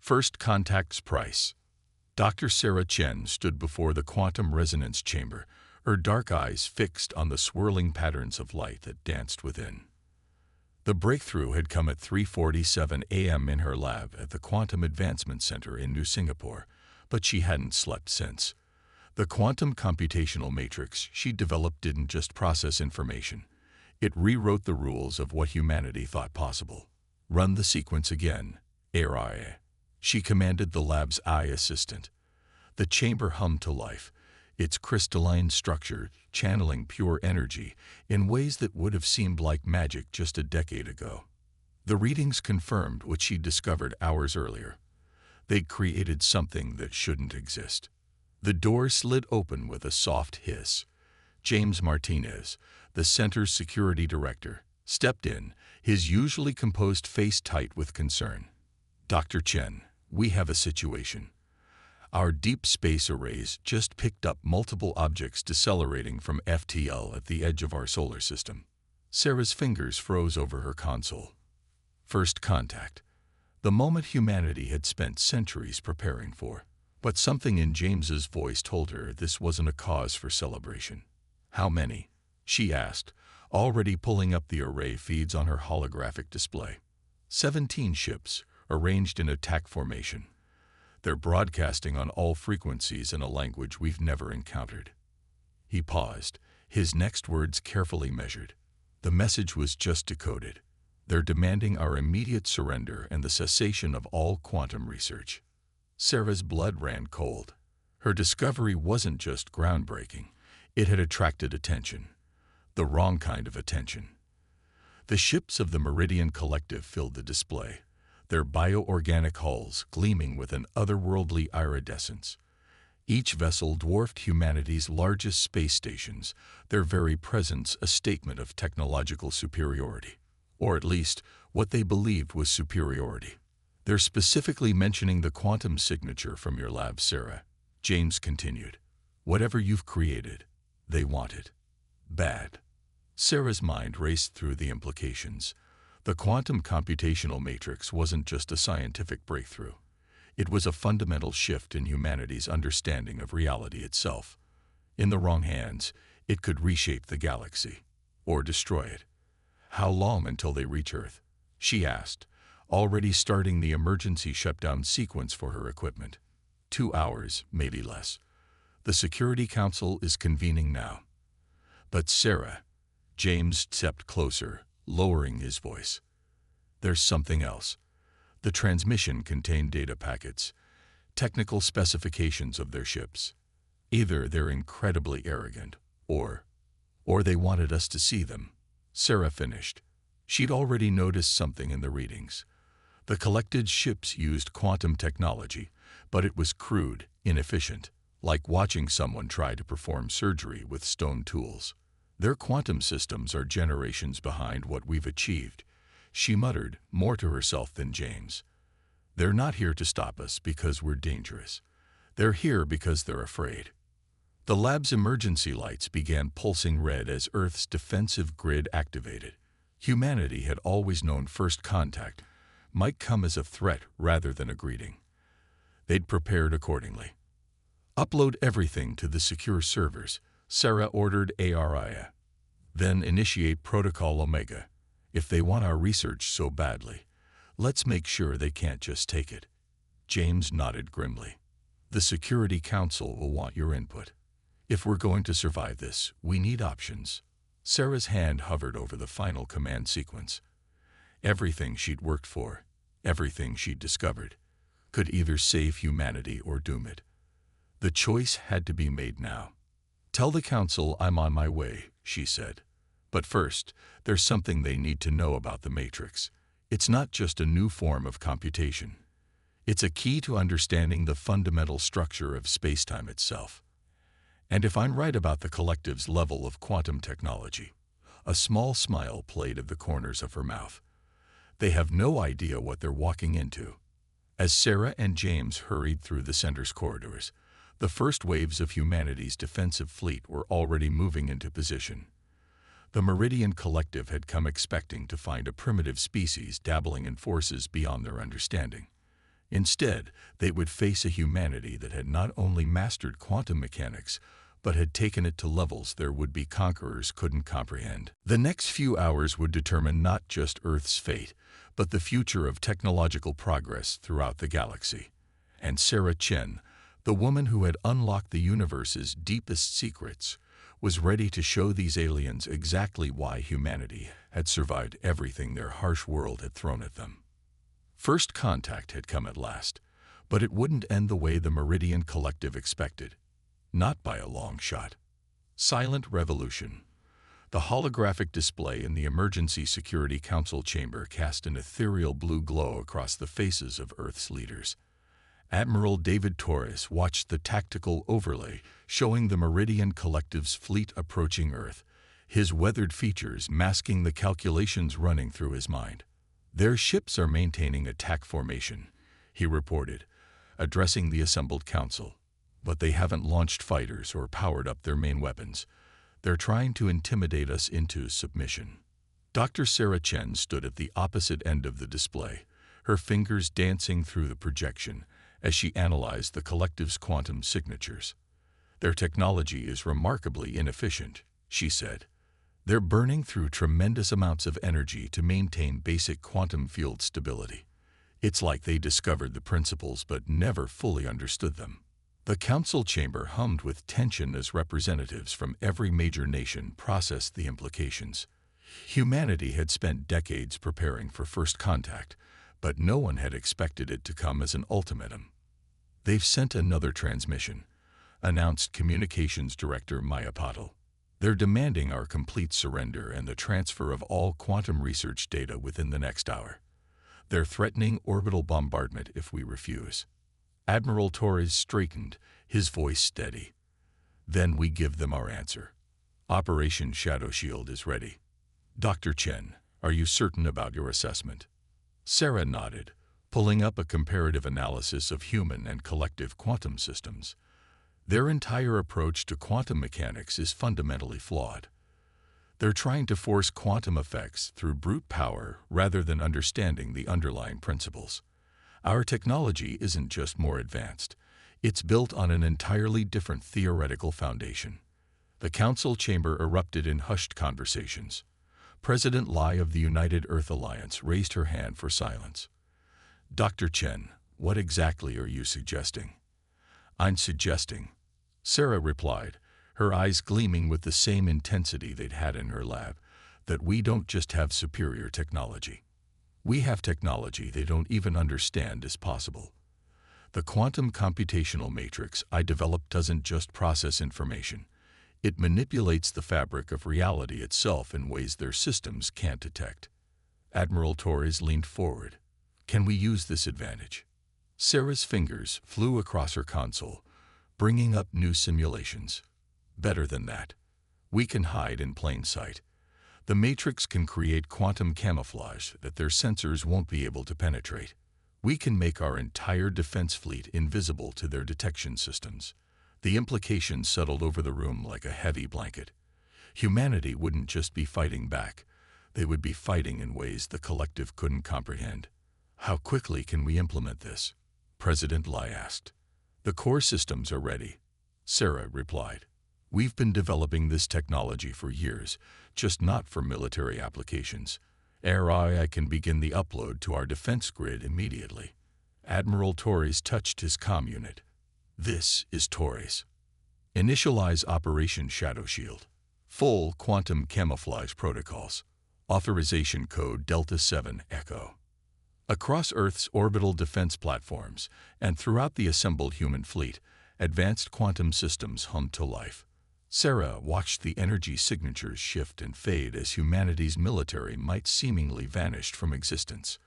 First Contact's Price. Dr. Sarah Chen stood before the quantum resonance chamber, her dark eyes fixed on the swirling patterns of light that danced within. The breakthrough had come at 3:47 a.m. in her lab at the Quantum Advancement Center in New Singapore, but she hadn't slept since. The quantum computational matrix she developed didn't just process information. It rewrote the rules of what humanity thought possible. Run the sequence again, AI. She commanded the lab's eye assistant. The chamber hummed to life, its crystalline structure channeling pure energy in ways that would have seemed like magic just a decade ago. The readings confirmed what she'd discovered hours earlier. They'd created something that shouldn't exist. The door slid open with a soft hiss. James Martinez, the center's security director, stepped in, his usually composed face tight with concern. "Dr. Chen, we have a situation. Our deep space arrays just picked up multiple objects decelerating from FTL at the edge of our solar system." Sarah's fingers froze over her console. First contact. The moment humanity had spent centuries preparing for. But something in James's voice told her this wasn't a cause for celebration. "How many?" she asked, already pulling up the array feeds on her holographic display. 17 ships, arranged in attack formation. They're broadcasting on all frequencies in a language we've never encountered. He paused, his next words carefully measured. The message was just decoded. They're demanding our immediate surrender and the cessation of all quantum research. Sarah's blood ran cold. Her discovery wasn't just groundbreaking. It had attracted attention. The wrong kind of attention. The ships of the Meridian Collective filled the display, their bioorganic hulls gleaming with an otherworldly iridescence. Each vessel dwarfed humanity's largest space stations, their very presence a statement of technological superiority. Or at least, what they believed was superiority. "They're specifically mentioning the quantum signature from your lab, Sarah," James continued. "Whatever you've created, they want it. Bad." Sarah's mind raced through the implications. The quantum computational matrix wasn't just a scientific breakthrough. It was a fundamental shift in humanity's understanding of reality itself. In the wrong hands, it could reshape the galaxy. Or destroy it. "How long until they reach Earth?" she asked, already starting the emergency shutdown sequence for her equipment. 2 hours, maybe less. The Security Council is convening now. "But Sarah," James stepped closer, lowering his voice. "There's something else." The transmission contained data packets, technical specifications of their ships. Either they're incredibly arrogant, or they wanted us to see them. Sarah finished. She'd already noticed something in the readings. The collected ships used quantum technology, but it was crude, inefficient, like watching someone try to perform surgery with stone tools. "Their quantum systems are generations behind what we've achieved," she muttered, more to herself than James. "They're not here to stop us because we're dangerous. They're here because they're afraid." The lab's emergency lights began pulsing red as Earth's defensive grid activated. Humanity had always known first contact might come as a threat rather than a greeting. They'd prepared accordingly. "Upload everything to the secure servers," Sarah ordered ARIA. "Then initiate Protocol Omega. If they want our research so badly, let's make sure they can't just take it." James nodded grimly. "The Security Council will want your input. If we're going to survive this, we need options." Sarah's hand hovered over the final command sequence. Everything she'd worked for, everything she'd discovered, could either save humanity or doom it. The choice had to be made now. "Tell the Council I'm on my way," she said. "But first, there's something they need to know about the Matrix. It's not just a new form of computation. It's a key to understanding the fundamental structure of spacetime itself. And if I'm right about the Collective's level of quantum technology," a small smile played at the corners of her mouth, "they have no idea what they're walking into." As Sarah and James hurried through the center's corridors, the first waves of humanity's defensive fleet were already moving into position. The Meridian Collective had come expecting to find a primitive species dabbling in forces beyond their understanding. Instead, they would face a humanity that had not only mastered quantum mechanics, but had taken it to levels their would-be conquerors couldn't comprehend. The next few hours would determine not just Earth's fate, but the future of technological progress throughout the galaxy. And Sarah Chen, the woman who had unlocked the universe's deepest secrets, was ready to show these aliens exactly why humanity had survived everything their harsh world had thrown at them. First contact had come at last, but it wouldn't end the way the Meridian Collective expected. Not by a long shot. Silent revolution. The holographic display in the Emergency Security Council chamber cast an ethereal blue glow across the faces of Earth's leaders. Admiral David Torres watched the tactical overlay showing the Meridian Collective's fleet approaching Earth, his weathered features masking the calculations running through his mind. "Their ships are maintaining attack formation," he reported, addressing the assembled council. "But they haven't launched fighters or powered up their main weapons. They're trying to intimidate us into submission." Dr. Sarah Chen stood at the opposite end of the display, her fingers dancing through the projection as she analyzed the collective's quantum signatures. "Their technology is remarkably inefficient," she said. "They're burning through tremendous amounts of energy to maintain basic quantum field stability. It's like they discovered the principles but never fully understood them." The council chamber hummed with tension as representatives from every major nation processed the implications. Humanity had spent decades preparing for first contact, but no one had expected it to come as an ultimatum. "They've sent another transmission," announced Communications Director Maya Patel. "They're demanding our complete surrender and the transfer of all quantum research data within the next hour. They're threatening orbital bombardment if we refuse." Admiral Torres straightened, his voice steady. "Then we give them our answer. Operation Shadow Shield is ready." "Dr. Chen, are you certain about your assessment?" Sarah nodded, pulling up a comparative analysis of human and collective quantum systems. "Their entire approach to quantum mechanics is fundamentally flawed. They're trying to force quantum effects through brute power rather than understanding the underlying principles. Our technology isn't just more advanced, it's built on an entirely different theoretical foundation." The council chamber erupted in hushed conversations. President Lai of the United Earth Alliance raised her hand for silence. "Dr. Chen, what exactly are you suggesting?" "I'm suggesting," Sarah replied, her eyes gleaming with the same intensity they'd had in her lab, "that we don't just have superior technology. We have technology they don't even understand is possible. The quantum computational matrix I developed doesn't just process information. It manipulates the fabric of reality itself in ways their systems can't detect." Admiral Torres leaned forward. "Can we use this advantage?" Sarah's fingers flew across her console, bringing up new simulations. "Better than that. We can hide in plain sight. The matrix can create quantum camouflage that their sensors won't be able to penetrate. We can make our entire defense fleet invisible to their detection systems." The implications settled over the room like a heavy blanket. Humanity wouldn't just be fighting back, they would be fighting in ways the collective couldn't comprehend. "How quickly can we implement this?" President Lai asked. "The core systems are ready," Sarah replied. "We've been developing this technology for years, just not for military applications. AI can begin the upload to our defense grid immediately." Admiral Torres touched his comm unit. "This is Torres. Initialize Operation Shadow Shield. Full quantum camouflage protocols. Authorization code Delta 7 Echo." Across Earth's orbital defense platforms and throughout the assembled human fleet, advanced quantum systems hummed to life. Sarah watched the energy signatures shift and fade as humanity's military might seemingly vanished from existence.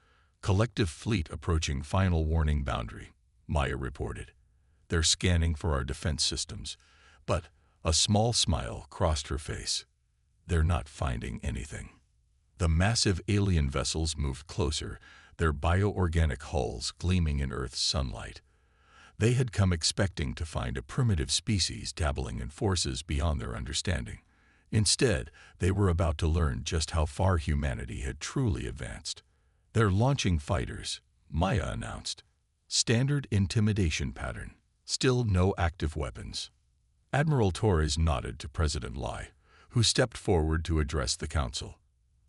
"Collective fleet approaching final warning boundary," Maya reported. "They're scanning for our defense systems." But a small smile crossed her face. "They're not finding anything." The massive alien vessels moved closer, their bioorganic hulls gleaming in Earth's sunlight. They had come expecting to find a primitive species dabbling in forces beyond their understanding. Instead, they were about to learn just how far humanity had truly advanced. "They're launching fighters," Maya announced. Standard intimidation pattern. Still no active weapons. Admiral Torres nodded to President Lai, who stepped forward to address the council.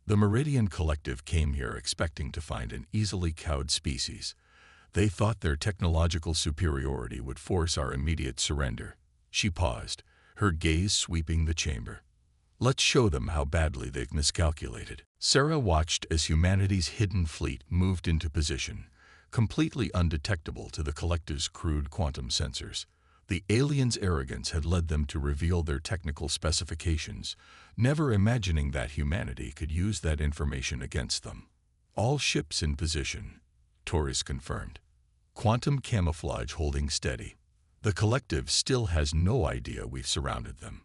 The Meridian Collective came here expecting to find an easily cowed species. They thought their technological superiority would force our immediate surrender. She paused, her gaze sweeping the chamber. Let's show them how badly they've miscalculated. Sarah watched as humanity's hidden fleet moved into position, completely undetectable to the Collective's crude quantum sensors. The aliens' arrogance had led them to reveal their technical specifications, never imagining that humanity could use that information against them. All ships in position, Torres confirmed. Quantum camouflage holding steady. The Collective still has no idea we've surrounded them.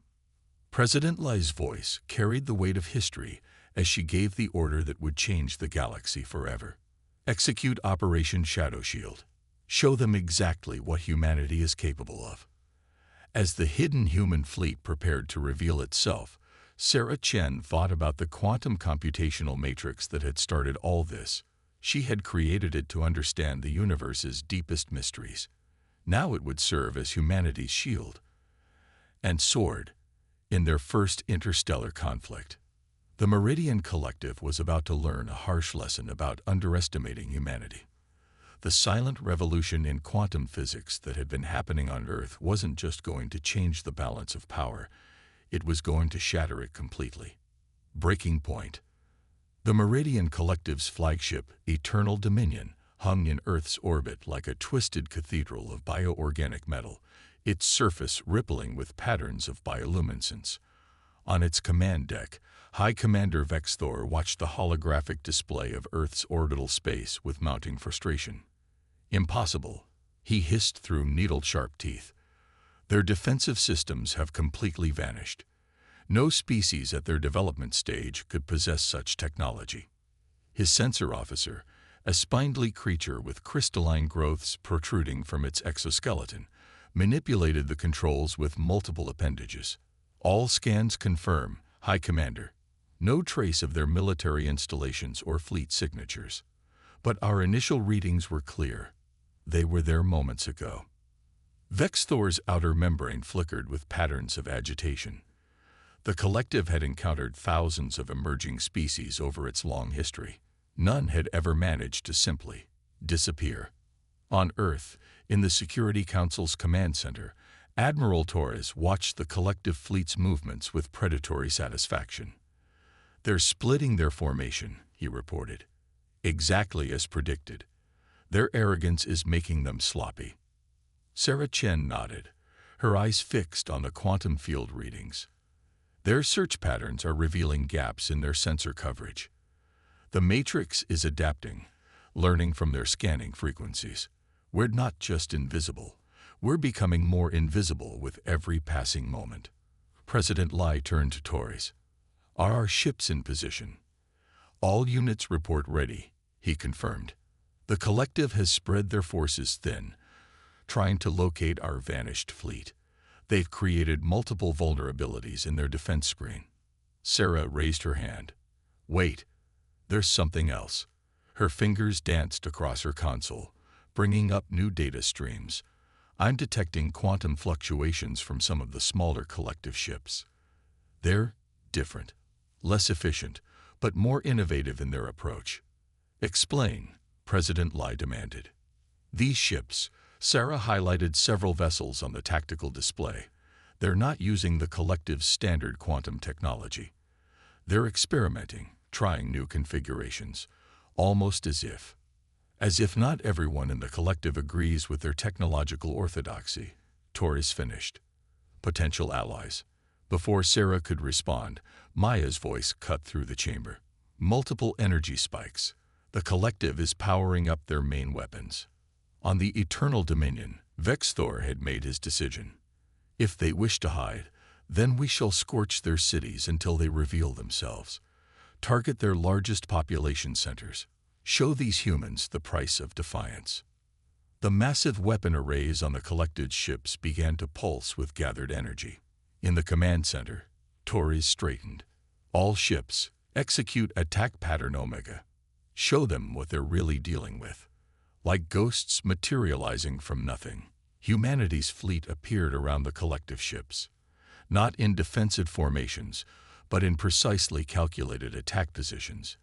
President Lai's voice carried the weight of history as she gave the order that would change the galaxy forever. Execute Operation Shadow Shield. Show them exactly what humanity is capable of. As the hidden human fleet prepared to reveal itself, Sarah Chen thought about the quantum computational matrix that had started all this. She had created it to understand the universe's deepest mysteries. Now it would serve as humanity's shield and sword in their first interstellar conflict. The Meridian Collective was about to learn a harsh lesson about underestimating humanity. The silent revolution in quantum physics that had been happening on Earth wasn't just going to change the balance of power, it was going to shatter it completely. Breaking point. The Meridian Collective's flagship, Eternal Dominion, hung in Earth's orbit like a twisted cathedral of bioorganic metal, its surface rippling with patterns of bioluminescence. On its command deck, High Commander Vexthor watched the holographic display of Earth's orbital space with mounting frustration. Impossible, he hissed through needle-sharp teeth. Their defensive systems have completely vanished. No species at their development stage could possess such technology. His sensor officer, a spindly creature with crystalline growths protruding from its exoskeleton, manipulated the controls with multiple appendages. All scans confirm, High Commander. No trace of their military installations or fleet signatures. But our initial readings were clear. They were there moments ago. Vexthor's outer membrane flickered with patterns of agitation. The Collective had encountered thousands of emerging species over its long history. None had ever managed to simply disappear. On Earth, in the Security Council's command center, Admiral Torres watched the Collective fleet's movements with predatory satisfaction. They're splitting their formation, he reported. Exactly as predicted. Their arrogance is making them sloppy. Sarah Chen nodded, her eyes fixed on the quantum field readings. Their search patterns are revealing gaps in their sensor coverage. The matrix is adapting, learning from their scanning frequencies. We're not just invisible. We're becoming more invisible with every passing moment. President Lai turned to Torres. Are our ships in position? All units report ready, he confirmed. The Collective has spread their forces thin, trying to locate our vanished fleet. They've created multiple vulnerabilities in their defense screen. Sarah raised her hand. Wait, there's something else. Her fingers danced across her console, bringing up new data streams. I'm detecting quantum fluctuations from some of the smaller Collective ships. They're different, less efficient, but more innovative in their approach. Explain, President Lai demanded. These ships, Sarah highlighted several vessels on the tactical display. They're not using the Collective's standard quantum technology. They're experimenting, trying new configurations, almost as if not everyone in the Collective agrees with their technological orthodoxy. Torres finished. Potential allies. Before Sarah could respond, Maya's voice cut through the chamber. Multiple energy spikes. The Collective is powering up their main weapons. On the Eternal Dominion, Vexthor had made his decision. If they wish to hide, then we shall scorch their cities until they reveal themselves. Target their largest population centers. Show these humans the price of defiance. The massive weapon arrays on the Collective's ships began to pulse with gathered energy. In the command center, Torres straightened. All ships, execute attack pattern Omega. Show them what they're really dealing with. like ghosts materializing from nothing. Humanity's fleet appeared around the collective ships, not in defensive formations, but in precisely calculated attack positions.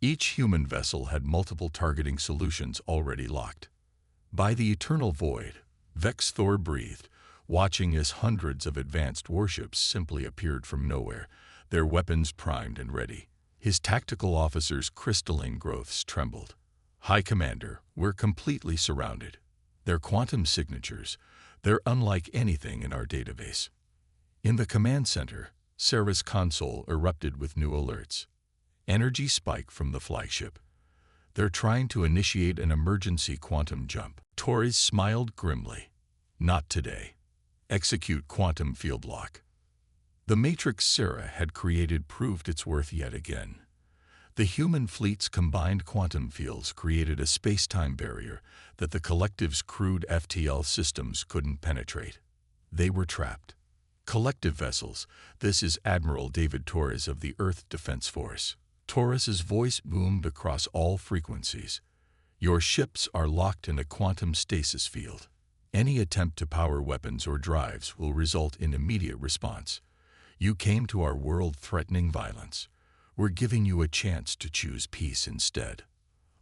Each human vessel had multiple targeting solutions already locked. By the eternal void, Vex Thor breathed, watching as hundreds of advanced warships simply appeared from nowhere, their weapons primed and ready. His tactical officers' crystalline growths trembled. "High Commander, we're completely surrounded. Their quantum signatures, they're unlike anything in our database." In the command center, Sarah's console erupted with new alerts. Energy spike from the flagship. "They're trying to initiate an emergency quantum jump." Torres smiled grimly. "Not today. Execute quantum field lock." The matrix Sarah had created proved its worth yet again. The human fleet's combined quantum fields created a space-time barrier that the collective's crude FTL systems couldn't penetrate. They were trapped. "Collective vessels, this is Admiral David Torres of the Earth Defense Force." Torres's voice boomed across all frequencies. "Your ships are locked in a quantum stasis field. Any attempt to power weapons or drives will result in immediate response. You came to our world threatening violence. We're giving you a chance to choose peace instead."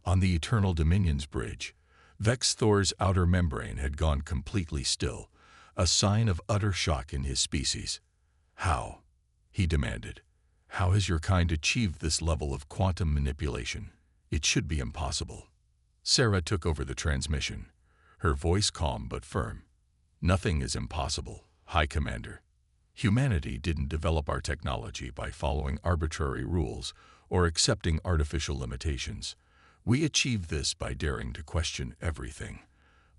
On the Eternal Dominion's bridge, Vex Thor's outer membrane had gone completely still, a sign of utter shock in his species. "How?" he demanded. "How has your kind achieved this level of quantum manipulation? It should be impossible." Sarah took over the transmission, her voice calm but firm. "Nothing is impossible, High Commander. Humanity didn't develop our technology by following arbitrary rules or accepting artificial limitations. We achieved this by daring to question everything,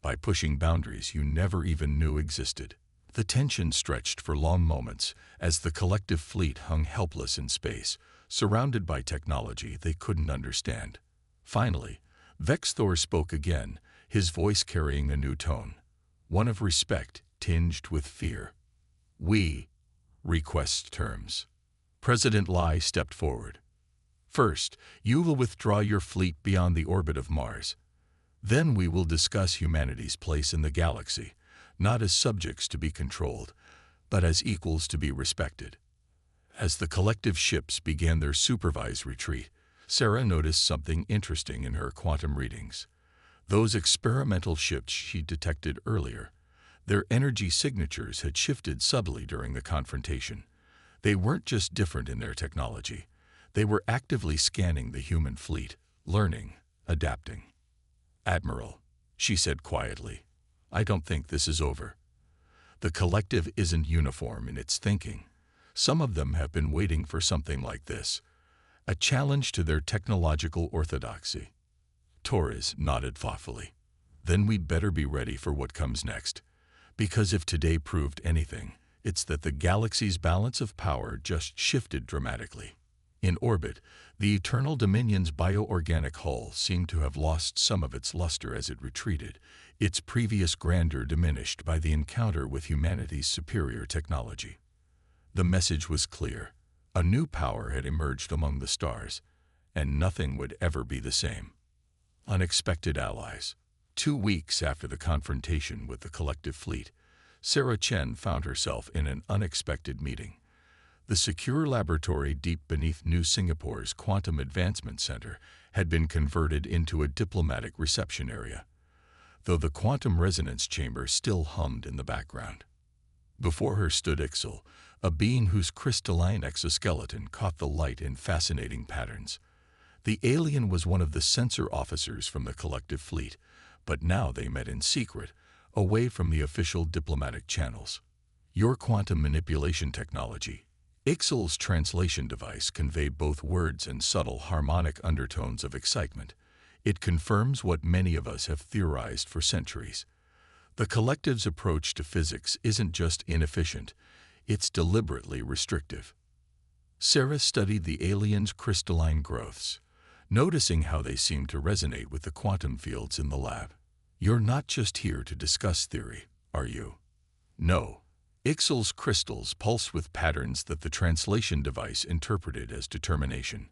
by pushing boundaries you never even knew existed." The tension stretched for long moments as the collective fleet hung helpless in space, surrounded by technology they couldn't understand. Finally, Vex Thor spoke again, his voice carrying a new tone, one of respect tinged with fear. "We request terms." President Lai stepped forward. "First, you will withdraw your fleet beyond the orbit of Mars. Then we will discuss humanity's place in the galaxy, not as subjects to be controlled, but as equals to be respected." As the collective ships began their supervised retreat, Sarah noticed something interesting in her quantum readings. Those experimental ships she detected earlier, their energy signatures had shifted subtly during the confrontation. They weren't just different in their technology. They were actively scanning the human fleet, learning, adapting. "Admiral," she said quietly, "I don't think this is over. The collective isn't uniform in its thinking. Some of them have been waiting for something like this, a challenge to their technological orthodoxy." Torres nodded thoughtfully. "Then we'd better be ready for what comes next. Because if today proved anything, it's that the galaxy's balance of power just shifted dramatically." In orbit, the Eternal Dominion's bioorganic hull seemed to have lost some of its luster as it retreated, its previous grandeur diminished by the encounter with humanity's superior technology. The message was clear. A new power had emerged among the stars, and nothing would ever be the same. Unexpected allies. 2 weeks after the confrontation with the collective fleet, Sarah Chen found herself in an unexpected meeting. The secure laboratory deep beneath New Singapore's Quantum Advancement Center had been converted into a diplomatic reception area, though the quantum resonance chamber still hummed in the background. Before her stood Ixel, a being whose crystalline exoskeleton caught the light in fascinating patterns. The alien was one of the sensor officers from the collective fleet, but now they met in secret, away from the official diplomatic channels. "Your quantum manipulation technology." Ixel's translation device conveyed both words and subtle harmonic undertones of excitement. "It confirms what many of us have theorized for centuries. The collective's approach to physics isn't just inefficient, it's deliberately restrictive." Sarah studied the alien's crystalline growths, noticing how they seemed to resonate with the quantum fields in the lab. "You're not just here to discuss theory, are you?" "No." Ixel's crystals pulsed with patterns that the translation device interpreted as determination.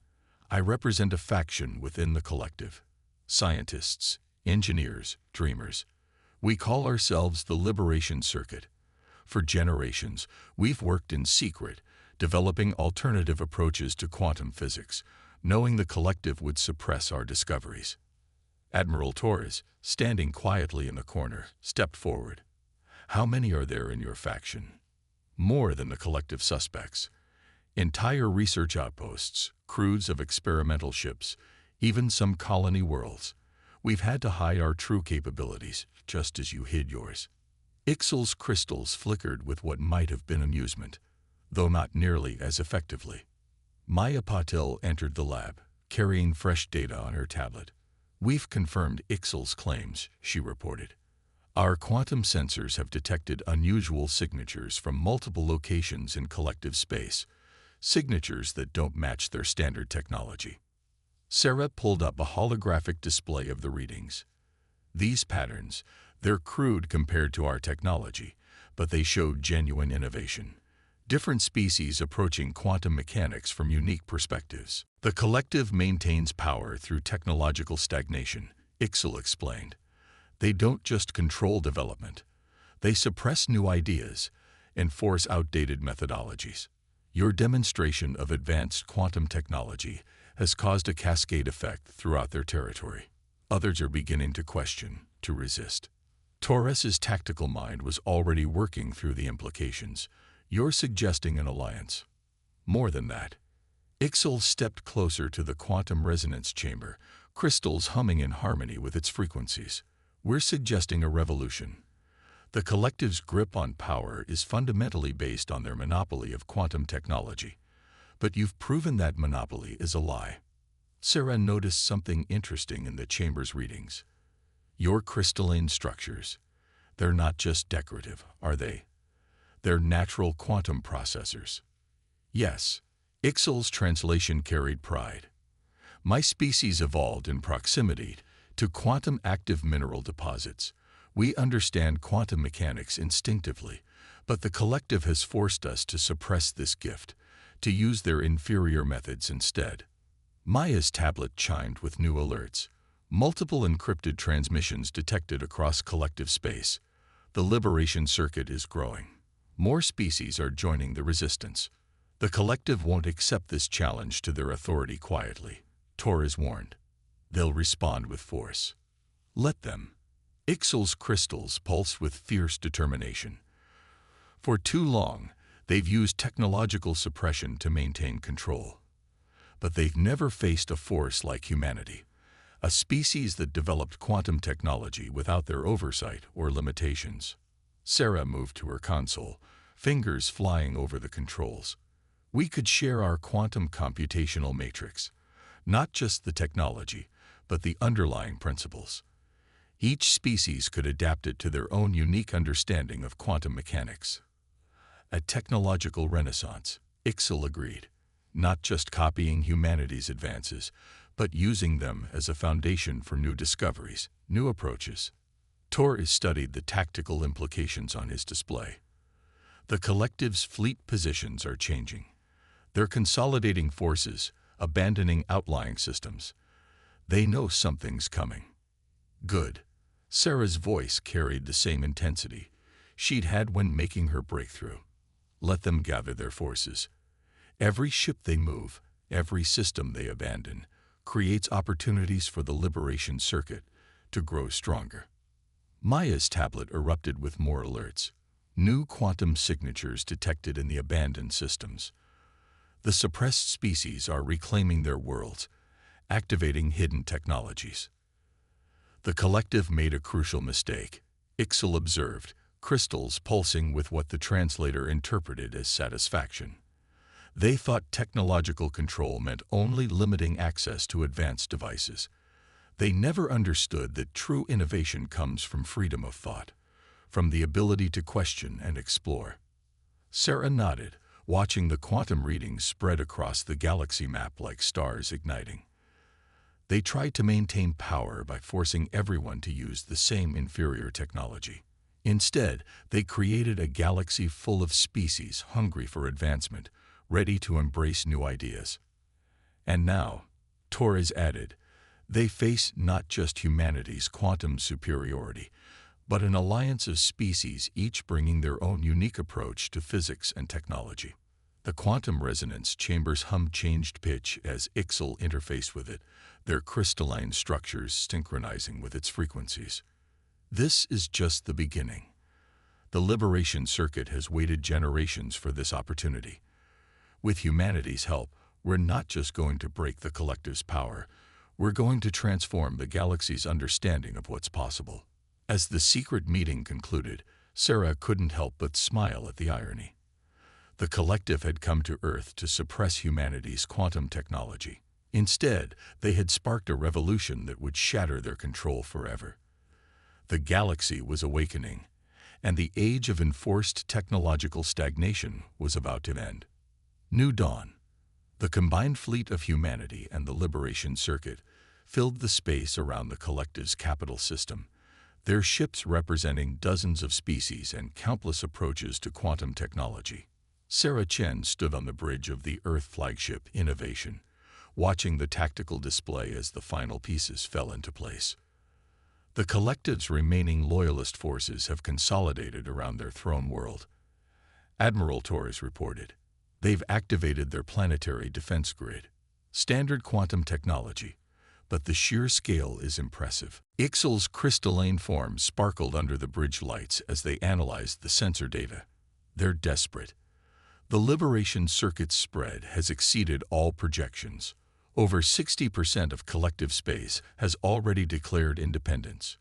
"I represent a faction within the collective. Scientists, Engineers, dreamers. We call ourselves the Liberation Circuit. For generations, we've worked in secret, developing alternative approaches to quantum physics, knowing the collective would suppress our discoveries. Admiral Torres, standing quietly in the corner, stepped forward. How many are there in your faction? More than the collective suspects. Entire research outposts, crews of experimental ships, even some colony worlds. We've had to hide our true capabilities, just as you hid yours. Ixal's crystals flickered with what might have been amusement, though not nearly as effectively. Maya Patil entered the lab, carrying fresh data on her tablet. We've confirmed Ixal's claims, she reported. Our quantum sensors have detected unusual signatures from multiple locations in collective space, signatures that don't match their standard technology. Sarah pulled up a holographic display of the readings. These patterns, they're crude compared to our technology, but they showed genuine innovation. Different species approaching quantum mechanics from unique perspectives. The collective maintains power through technological stagnation, Ixal explained. They don't just control development. They suppress new ideas, enforce outdated methodologies. Your demonstration of advanced quantum technology has caused a cascade effect throughout their territory. Others are beginning to question, to resist. Torres's tactical mind was already working through the implications. You're suggesting an alliance. More than that. Ixal stepped closer to the quantum resonance chamber, crystals humming in harmony with its frequencies. We're suggesting a revolution. The collective's grip on power is fundamentally based on their monopoly of quantum technology. But you've proven that monopoly is a lie. Sarah noticed something interesting in the chamber's readings. Your crystalline structures. They're not just decorative, are they? They're natural quantum processors. Yes, Ixal's translation carried pride. My species evolved in proximity to quantum-active mineral deposits. We understand quantum mechanics instinctively, but the collective has forced us to suppress this gift, to use their inferior methods instead. Maya's tablet chimed with new alerts. Multiple encrypted transmissions detected across collective space. The Liberation Circuit is growing. More species are joining the resistance. The collective won't accept this challenge to their authority quietly, Torres warned. They'll respond with force. Let them. Ixal's crystals pulsed with fierce determination. For too long, they've used technological suppression to maintain control. But they've never faced a force like humanity, a species that developed quantum technology without their oversight or limitations. Sarah moved to her console, fingers flying over the controls. We could share our quantum computational matrix, not just the technology, but the underlying principles. Each species could adapt it to their own unique understanding of quantum mechanics. A technological renaissance, Ixal agreed, not just copying humanity's advances, but using them as a foundation for new discoveries, new approaches. Torres studied the tactical implications on his display. The collective's fleet positions are changing. They're consolidating forces, abandoning outlying systems. They know something's coming. Good. Sarah's voice carried the same intensity she'd had when making her breakthrough. Let them gather their forces. Every ship they move, every system they abandon, creates opportunities for the Liberation Circuit to grow stronger. Maya's tablet erupted with more alerts. New quantum signatures detected in the abandoned systems. The suppressed species are reclaiming their worlds, activating hidden technologies. The collective made a crucial mistake. Ixal observed, crystals pulsing with what the translator interpreted as satisfaction. They thought technological control meant only limiting access to advanced devices. They never understood that true innovation comes from freedom of thought, from the ability to question and explore. Sarah nodded, watching the quantum readings spread across the galaxy map like stars igniting. They tried to maintain power by forcing everyone to use the same inferior technology. Instead, they created a galaxy full of species hungry for advancement, ready to embrace new ideas. And now, Torres added, They face not just humanity's quantum superiority, but an alliance of species each bringing their own unique approach to physics and technology. The quantum resonance chamber's hum changed pitch as Ixal interfaced with it, their crystalline structures synchronizing with its frequencies. This is just the beginning. The Liberation Circuit has waited generations for this opportunity. With humanity's help, we're not just going to break the collective's power, we're going to transform the galaxy's understanding of what's possible. As the secret meeting concluded, Sarah couldn't help but smile at the irony. The collective had come to Earth to suppress humanity's quantum technology. Instead, they had sparked a revolution that would shatter their control forever. The galaxy was awakening, and the age of enforced technological stagnation was about to end. New dawn. The combined fleet of humanity and the Liberation Circuit filled the space around the collective's capital system, their ships representing dozens of species and countless approaches to quantum technology. Sarah Chen stood on the bridge of the Earth flagship Innovation, watching the tactical display as the final pieces fell into place. The collective's remaining loyalist forces have consolidated around their throne world. Admiral Torres reported. They've activated their planetary defense grid. Standard quantum technology, but the sheer scale is impressive. Ixal's crystalline form sparkled under the bridge lights as they analyzed the sensor data. They're desperate. The Liberation Circuit's spread has exceeded all projections. Over 60% of collective space has already declared independence.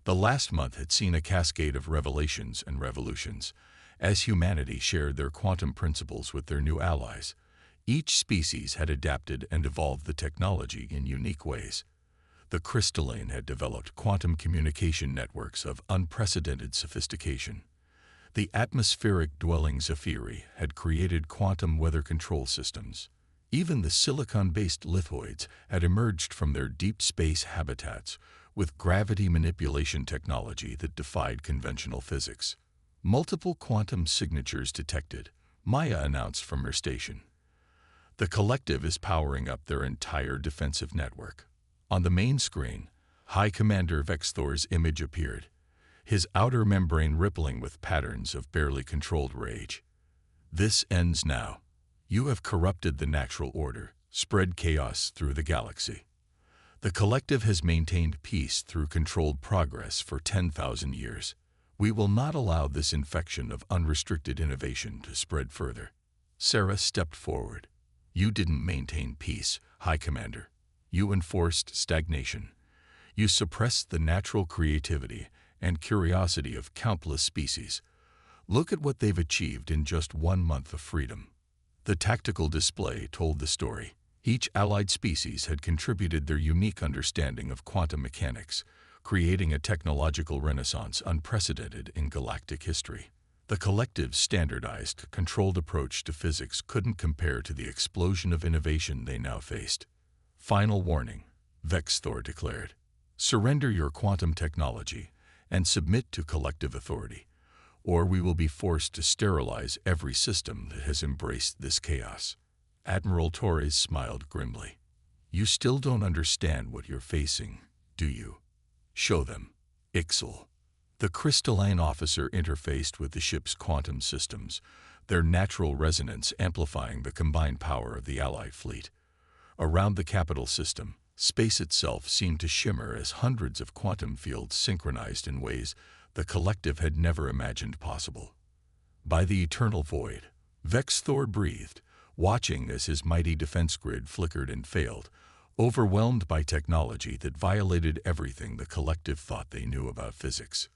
The last month had seen a cascade of revelations and revolutions. As humanity shared their quantum principles with their new allies, each species had adapted and evolved the technology in unique ways. The crystalline had developed quantum communication networks of unprecedented sophistication. The atmospheric dwelling Zephyri had created quantum weather control systems. Even the silicon-based lithoids had emerged from their deep space habitats with gravity manipulation technology that defied conventional physics. Multiple quantum signatures detected, Maya announced from her station. The collective is powering up their entire defensive network. On the main screen, High Commander Vexthor's image appeared, his outer membrane rippling with patterns of barely controlled rage. This ends now. You have corrupted the natural order, spread chaos through the galaxy. The collective has maintained peace through controlled progress for 10,000 years. We will not allow this infection of unrestricted innovation to spread further. Sarah stepped forward. You didn't maintain peace, High Commander. You enforced stagnation. You suppressed the natural creativity and curiosity of countless species. Look at what they've achieved in just 1 month of freedom. The tactical display told the story. Each allied species had contributed their unique understanding of quantum mechanics, creating a technological renaissance unprecedented in galactic history. The collective's standardized, controlled approach to physics couldn't compare to the explosion of innovation they now faced. Final warning, Vexthor declared. Surrender your quantum technology and submit to collective authority, or we will be forced to sterilize every system that has embraced this chaos. Admiral Torres smiled grimly. You still don't understand what you're facing, do you? Show them. Ixal. The crystalline officer interfaced with the ship's quantum systems, their natural resonance amplifying the combined power of the Allied fleet. Around the capital system, space itself seemed to shimmer as hundreds of quantum fields synchronized in ways the collective had never imagined possible. By the eternal void, Vexthor breathed, watching as his mighty defense grid flickered and failed, overwhelmed by technology that violated everything the collective thought they knew about physics.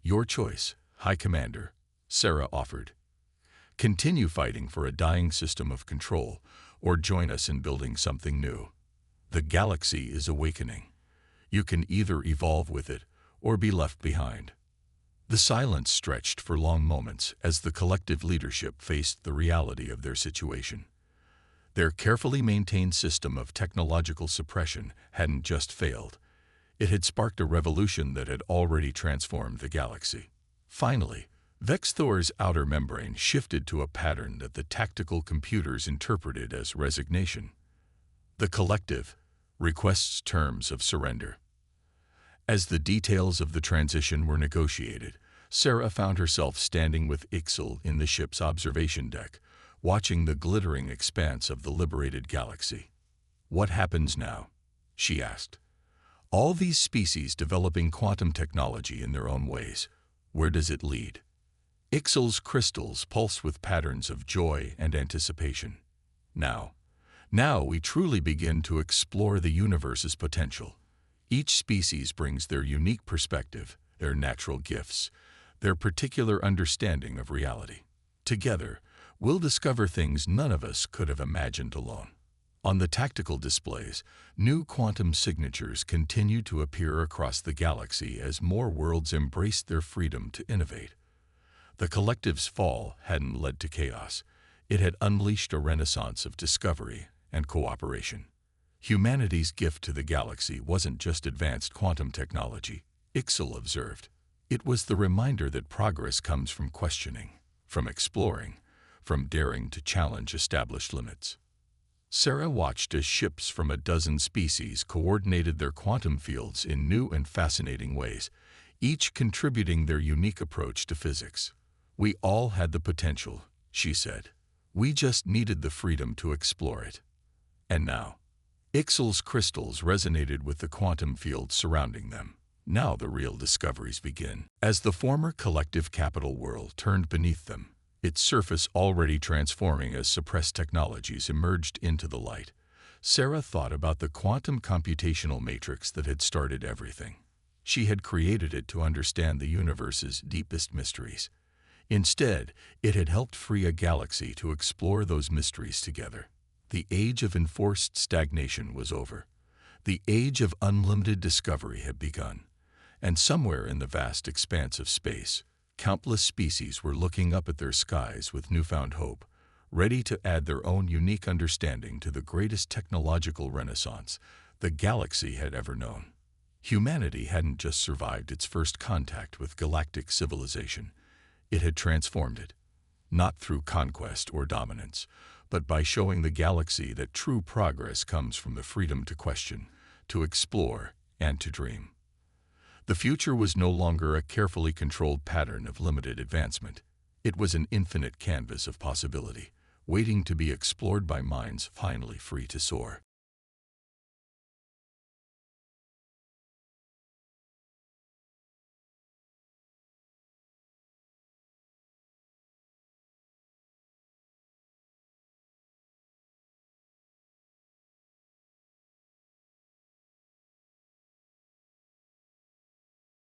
Your choice, High Commander, Sarah offered. Continue fighting for a dying system of control, or join us in building something new. The galaxy is awakening. You can either evolve with it or be left behind. The silence stretched for long moments as the collective leadership faced the reality of their situation. Their carefully maintained system of technological suppression hadn't just failed. It had sparked a revolution that had already transformed the galaxy. Finally, Vexthor's outer membrane shifted to a pattern that the tactical computers interpreted as resignation. The collective, requests terms of surrender. As the details of the transition were negotiated, Sarah found herself standing with Ixel in the ship's observation deck, watching the glittering expanse of the liberated galaxy. "What happens now?" she asked. "All these species developing quantum technology in their own ways. Where does it lead?" Ixel's crystals pulsed with patterns of joy and anticipation. Now we truly begin to explore the universe's potential. Each species brings their unique perspective, their natural gifts, their particular understanding of reality. Together, we'll discover things none of us could have imagined alone. On the tactical displays, new quantum signatures continue to appear across the galaxy as more worlds embraced their freedom to innovate. The collective's fall hadn't led to chaos. It had unleashed a renaissance of discovery and cooperation. Humanity's gift to the galaxy wasn't just advanced quantum technology, Ixel observed. It was the reminder that progress comes from questioning, from exploring, from daring to challenge established limits. Sarah watched as ships from a dozen species coordinated their quantum fields in new and fascinating ways, each contributing their unique approach to physics. "We all had the potential," she said. "We just needed the freedom to explore it." And now, Ixel's crystals resonated with the quantum fields surrounding them. Now the real discoveries begin. As the former collective capital world turned beneath them, its surface already transforming as suppressed technologies emerged into the light, Sarah thought about the quantum computational matrix that had started everything. She had created it to understand the universe's deepest mysteries. Instead, it had helped free a galaxy to explore those mysteries together. The age of enforced stagnation was over. The age of unlimited discovery had begun. And somewhere in the vast expanse of space, countless species were looking up at their skies with newfound hope, ready to add their own unique understanding to the greatest technological renaissance the galaxy had ever known. Humanity hadn't just survived its first contact with galactic civilization. It had transformed it, not through conquest or dominance, but by showing the galaxy that true progress comes from the freedom to question, to explore, and to dream. The future was no longer a carefully controlled pattern of limited advancement. It was an infinite canvas of possibility, waiting to be explored by minds finally free to soar.